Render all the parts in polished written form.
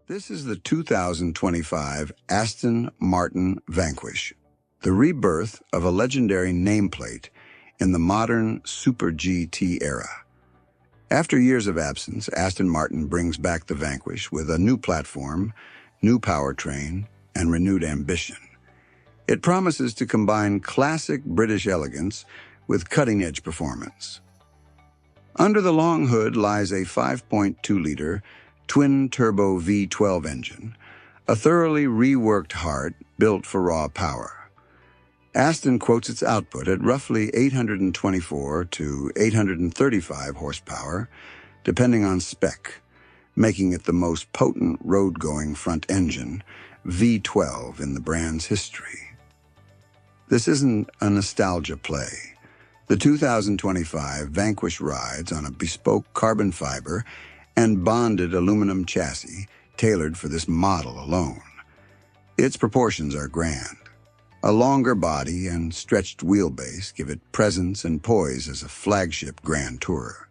This is the 2025 Aston Martin Vanquish, the rebirth of a legendary nameplate in the modern Super GT era. After years of absence, Aston Martin brings back the Vanquish with a new platform, new powertrain, and renewed ambition. It promises to combine classic British elegance with cutting-edge performance. Under the long hood lies a 5.2-liter twin-turbo V12 engine, a thoroughly reworked heart built for raw power. Aston quotes its output at roughly 824 to 835 horsepower, depending on spec, making it the most potent road-going front engine V12 in the brand's history. This isn't a nostalgia play. The 2025 Vanquish rides on a bespoke carbon fiber and bonded aluminum chassis tailored for this model alone. Its proportions are grand. A longer body and stretched wheelbase give it presence and poise as a flagship grand tourer.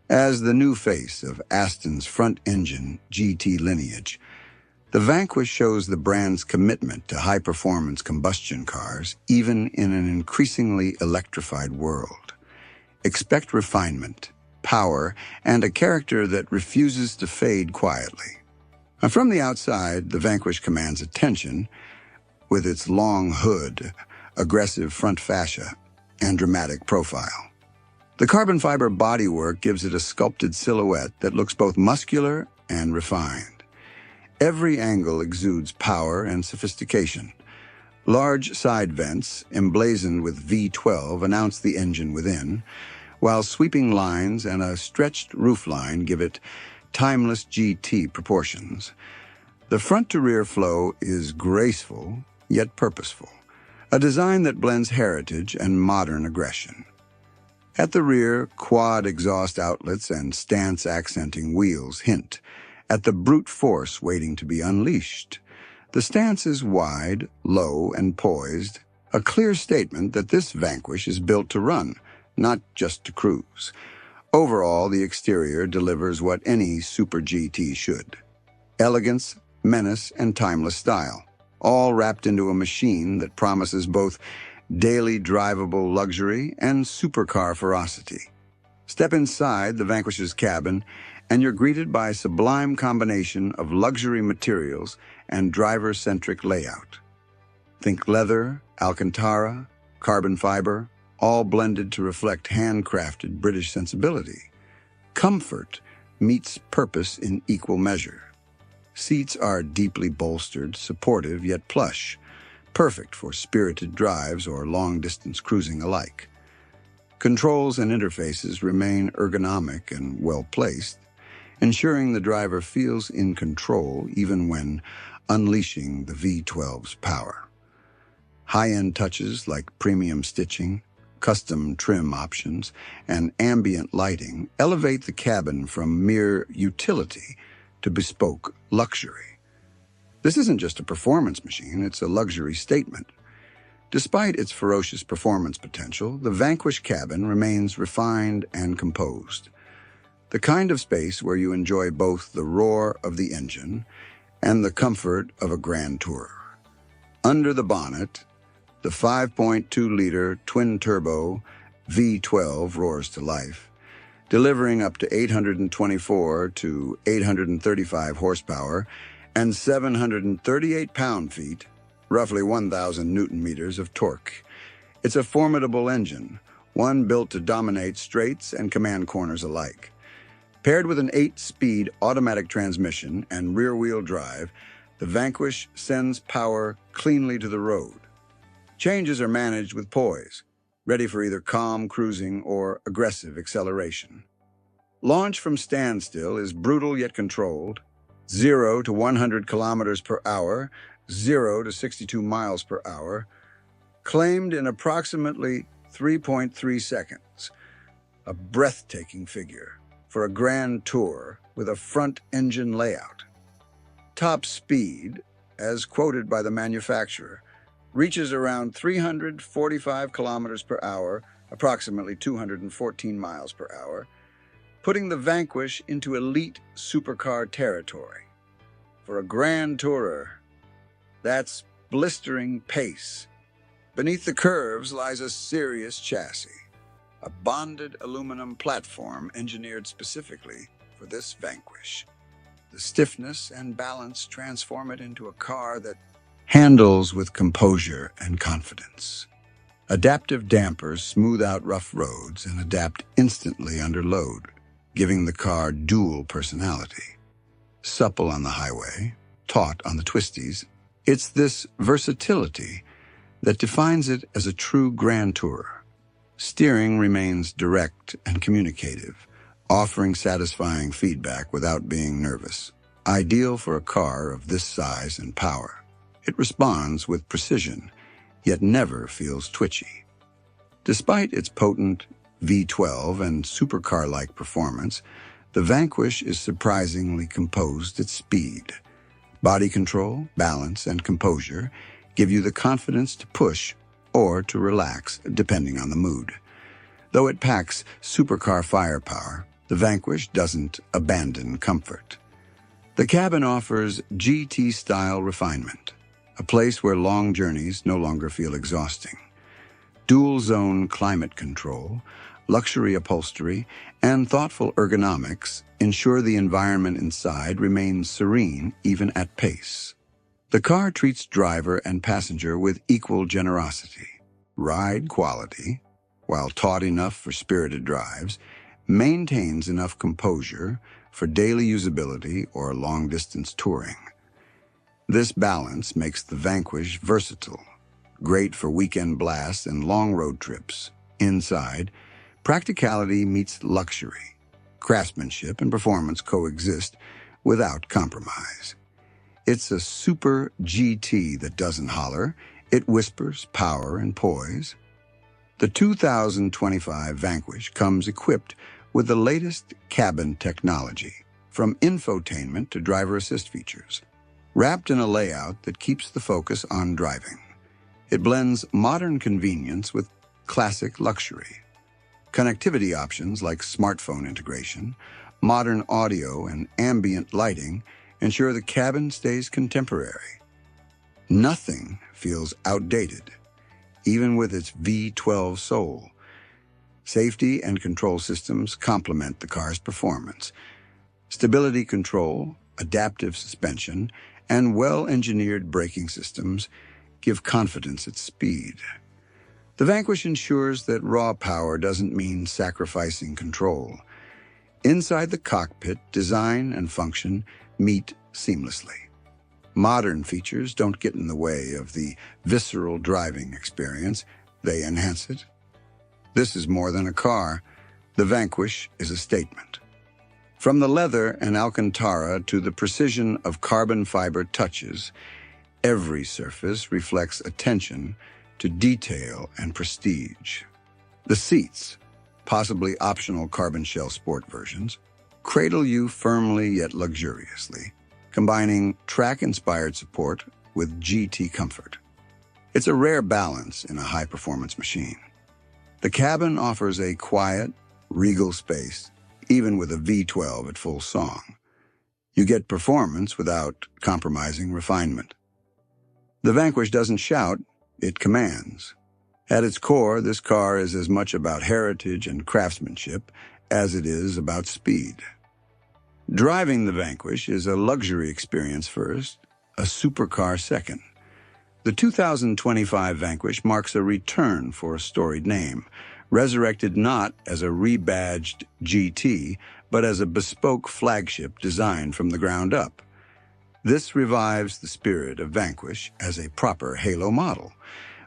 As the new face of Aston's front-engine GT lineage, the Vanquish shows the brand's commitment to high-performance combustion cars, even in an increasingly electrified world. Expect refinement, power, and a character that refuses to fade quietly. From the outside, the Vanquish commands attention with its long hood, aggressive front fascia, and dramatic profile. The carbon fiber bodywork gives it a sculpted silhouette that looks both muscular and refined. Every angle exudes power and sophistication. Large side vents, emblazoned with V12, announce the engine within, while sweeping lines and a stretched roofline give it timeless GT proportions. The front-to-rear flow is graceful, yet purposeful, a design that blends heritage and modern aggression. At the rear, quad exhaust outlets and stance-accenting wheels hint at the brute force waiting to be unleashed. The stance is wide, low, and poised, a clear statement that this Vanquish is built to run, not just to cruise. Overall, the exterior delivers what any Super GT should. Elegance, menace, and timeless style, all wrapped into a machine that promises both daily drivable luxury and supercar ferocity. Step inside the Vanquish's cabin, and you're greeted by a sublime combination of luxury materials and driver-centric layout. Think leather, Alcantara, carbon fiber, all blended to reflect handcrafted British sensibility. Comfort meets purpose in equal measure. Seats are deeply bolstered, supportive yet plush, perfect for spirited drives or long-distance cruising alike. Controls and interfaces remain ergonomic and well-placed, ensuring the driver feels in control even when unleashing the V12's power. High-end touches like premium stitching, custom trim options, and ambient lighting elevate the cabin from mere utility to bespoke luxury. This isn't just a performance machine, it's a luxury statement. Despite its ferocious performance potential, the Vanquish cabin remains refined and composed. The kind of space where you enjoy both the roar of the engine and the comfort of a grand tourer. Under the bonnet, the 5.2-liter twin-turbo V12 roars to life, delivering up to 824 to 835 horsepower and 738 pound-feet, roughly 1,000 newton-meters of torque. It's a formidable engine, one built to dominate straights and command corners alike. Paired with an 8-speed automatic transmission and rear-wheel drive, the Vanquish sends power cleanly to the road. Changes are managed with poise, ready for either calm cruising or aggressive acceleration. Launch from standstill is brutal yet controlled. 0 to 100 kilometers per hour, 0 to 62 miles per hour, claimed in approximately 3.3 seconds. A breathtaking figure for a grand tour with a front-engine layout. Top speed, as quoted by the manufacturer, reaches around 345 kilometers per hour, approximately 214 miles per hour, putting the Vanquish into elite supercar territory. for a grand tourer. That's blistering pace. Beneath the curves lies a serious chassis, a bonded aluminum platform engineered specifically for this Vanquish. The stiffness and balance transform it into a car that handles with composure and confidence. Adaptive dampers smooth out rough roads and adapt instantly under load, giving the car dual personality. Supple on the highway, taut on the twisties, it's this versatility that defines it as a true grand tourer. Steering remains direct and communicative, offering satisfying feedback without being nervous. Ideal for a car of this size and power. It responds with precision, yet never feels twitchy. Despite its potent V12 and supercar-like performance, the Vanquish is surprisingly composed at speed. Body control, balance, and composure give you the confidence to push or to relax, depending on the mood. Though it packs supercar firepower, the Vanquish doesn't abandon comfort. The cabin offers GT-style refinement, a place where long journeys no longer feel exhausting. Dual-zone climate control, luxury upholstery, and thoughtful ergonomics ensure the environment inside remains serene even at pace. The car treats driver and passenger with equal generosity. Ride quality, while taut enough for spirited drives, maintains enough composure for daily usability or long-distance touring. This balance makes the Vanquish versatile, great for weekend blasts and long road trips. Inside, practicality meets luxury. Craftsmanship and performance coexist without compromise. It's a super GT that doesn't holler, it whispers power and poise. The 2025 Vanquish comes equipped with the latest cabin technology, from infotainment to driver assist features, wrapped in a layout that keeps the focus on driving. It blends modern convenience with classic luxury. Connectivity options like smartphone integration, modern audio, and ambient lighting ensure the cabin stays contemporary. Nothing feels outdated, even with its V12 soul. Safety and control systems complement the car's performance. Stability control, adaptive suspension, and well-engineered braking systems give confidence at speed. The Vanquish ensures that raw power doesn't mean sacrificing control. Inside the cockpit, design and function meet seamlessly. Modern features don't get in the way of the visceral driving experience, they enhance it. This is more than a car. The Vanquish is a statement. From the leather and Alcantara to the precision of carbon fiber touches, every surface reflects attention to detail and prestige. The seats, possibly optional carbon shell sport versions, cradle you firmly yet luxuriously, combining track-inspired support with GT comfort. It's a rare balance in a high-performance machine. The cabin offers a quiet, regal space, even with a V12 at full song. You get performance without compromising refinement. The Vanquish doesn't shout, it commands. At its core, this car is as much about heritage and craftsmanship as it is about speed. Driving the Vanquish is a luxury experience first, a supercar second. The 2025 Vanquish marks a return for a storied name, resurrected not as a rebadged GT, but as a bespoke flagship designed from the ground up. This revives the spirit of Vanquish as a proper halo model.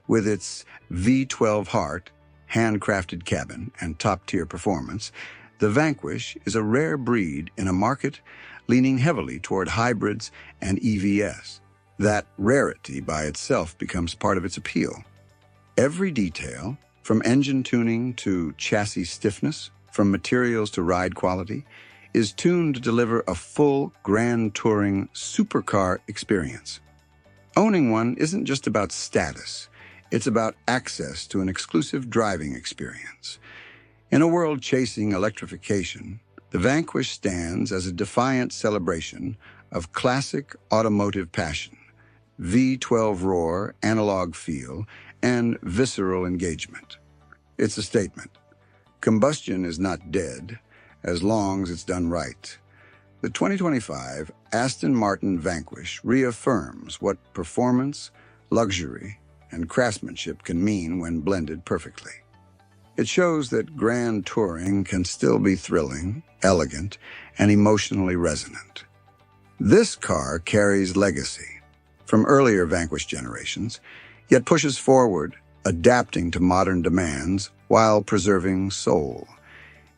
With its V12 heart, handcrafted cabin, and top-tier performance, the Vanquish is a rare breed in a market leaning heavily toward hybrids and EVs. That rarity by itself becomes part of its appeal. Every detail, from engine tuning to chassis stiffness, from materials to ride quality, is tuned to deliver a full, grand touring supercar experience. Owning one isn't just about status, it's about access to an exclusive driving experience. In a world chasing electrification, the Vanquish stands as a defiant celebration of classic automotive passion, V12 roar, analog feel, and visceral engagement. It's a statement. Combustion is not dead, as long as it's done right. The 2025 Aston Martin Vanquish reaffirms what performance, luxury, and craftsmanship can mean when blended perfectly. It shows that grand touring can still be thrilling, elegant, and emotionally resonant. This car carries legacy from earlier Vanquish generations, yet pushes forward, adapting to modern demands while preserving soul.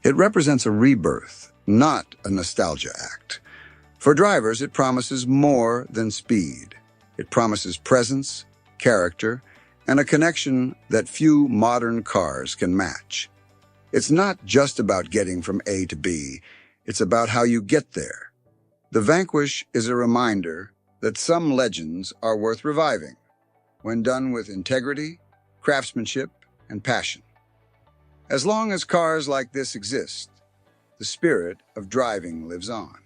It represents a rebirth, not a nostalgia act. For drivers, it promises more than speed. It promises presence, character, and a connection that few modern cars can match. It's not just about getting from A to B, it's about how you get there. The Vanquish is a reminder that some legends are worth reviving when done with integrity, craftsmanship, and passion. As long as cars like this exist, the spirit of driving lives on.